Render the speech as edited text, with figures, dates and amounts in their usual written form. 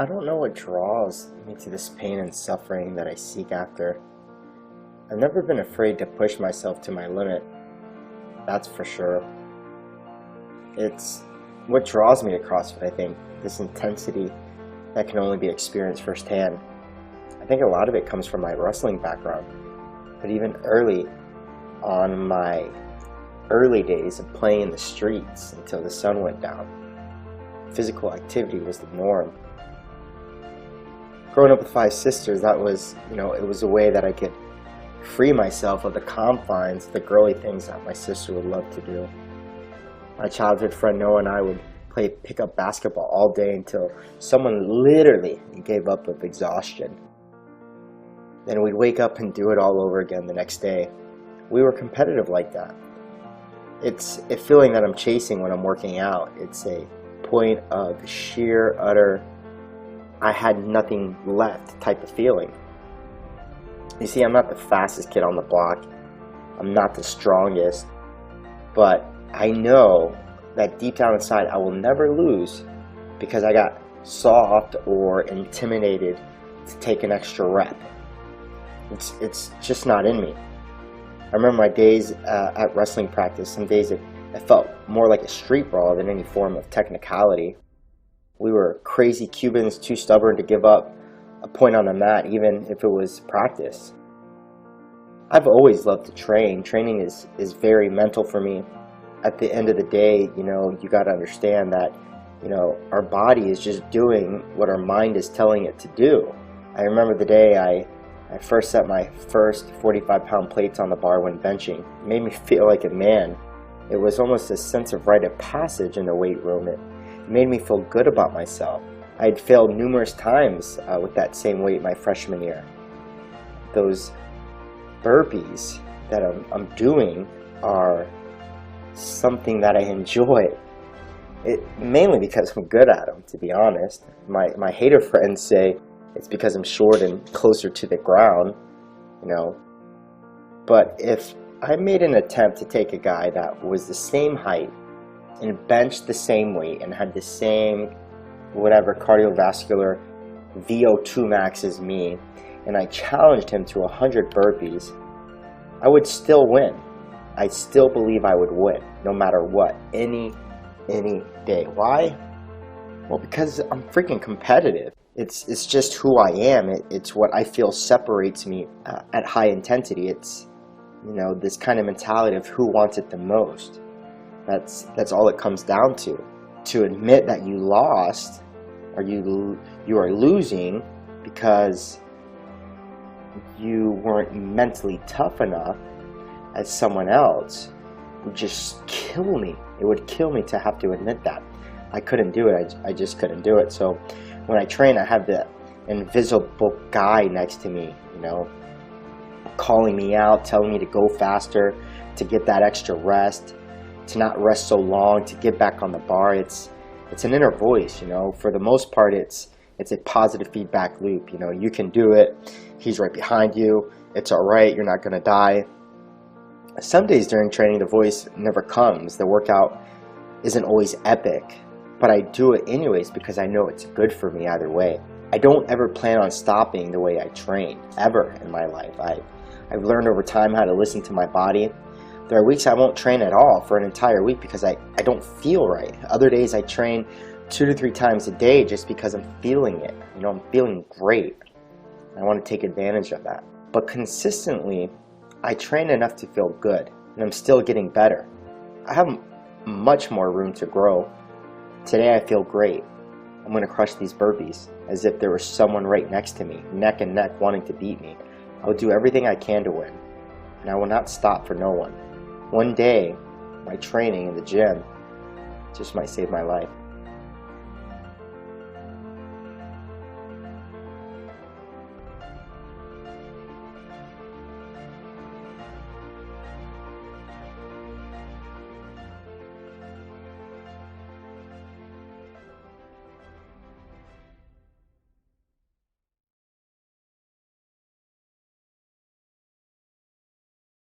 I don't know what draws me to this pain and suffering that I seek after. I've never been afraid to push myself to my limit, that's for sure. It's what draws me to CrossFit, I think, this intensity that can only be experienced firsthand. I think a lot of it comes from my wrestling background, but even early on, my early days of playing in the streets until the sun went down, physical activity was the norm. Growing up with five sisters, that was, it was a way that I could free myself of the confines, the girly things that my sister would love to do. My childhood friend Noah and I would play pickup basketball all day until someone literally gave up of exhaustion. Then we'd wake up and do it all over again the next day. We were competitive like that. It's a feeling that I'm chasing when I'm working out. It's a point of sheer, utter, I had nothing left type of feeling. You see, I'm not the fastest kid on the block. I'm not the strongest. But I know that deep down inside I will never lose because I got soft or intimidated to take an extra rep. It's just not in me. I remember my days at wrestling practice. Some days it felt more like a street brawl than any form of technicality. We were crazy Cubans, too stubborn to give up a point on the mat, even if it was practice. I've always loved to train. Training is very mental for me. At the end of the day, you got to understand that, our body is just doing what our mind is telling it to do. I remember the day I first set my first 45-pound plates on the bar when benching. It made me feel like a man. It was almost a sense of rite of passage in the weight room. It made me feel good about myself. I had failed numerous times with that same weight my freshman year. Those burpees that I'm doing are something that I enjoy. Mainly because I'm good at them, to be honest. My hater friends say it's because I'm short and closer to the ground, But if I made an attempt to take a guy that was the same height and benched the same weight and had the same cardiovascular VO2 max as me, and I challenged him to 100 burpees, I would still win. I still believe I would win, no matter what, any day. Why? Well, because I'm freaking competitive. It's just who I am. It's what I feel separates me at high intensity. It's, this kind of mentality of who wants it the most. That's all it comes down to. To admit that you lost, or you are losing because you weren't mentally tough enough as someone else, would just kill me. It would kill me to have to admit that. I couldn't do it. I just couldn't do it. So when I train, I have the invisible guy next to me, calling me out, telling me to go faster, to get that extra rest, to not rest so long, to get back on the bar. It's an inner voice, For the most part, it's a positive feedback loop. You can do it. He's right behind you. It's all right. You're not going to die. Some days during training, the voice never comes. The workout isn't always epic, but I do it anyways because I know it's good for me either way. I don't ever plan on stopping the way I train, ever in my life. I've learned over time how to listen to my body. There are weeks I won't train at all for an entire week because I don't feel right. Other days I train 2 to 3 times a day just because I'm feeling it. I'm feeling great. I want to take advantage of that. But consistently, I train enough to feel good, and I'm still getting better. I have much more room to grow. Today I feel great. I'm going to crush these burpees as if there was someone right next to me, neck and neck, wanting to beat me. I will do everything I can to win, and I will not stop for no one. One day, my training in the gym just might save my life.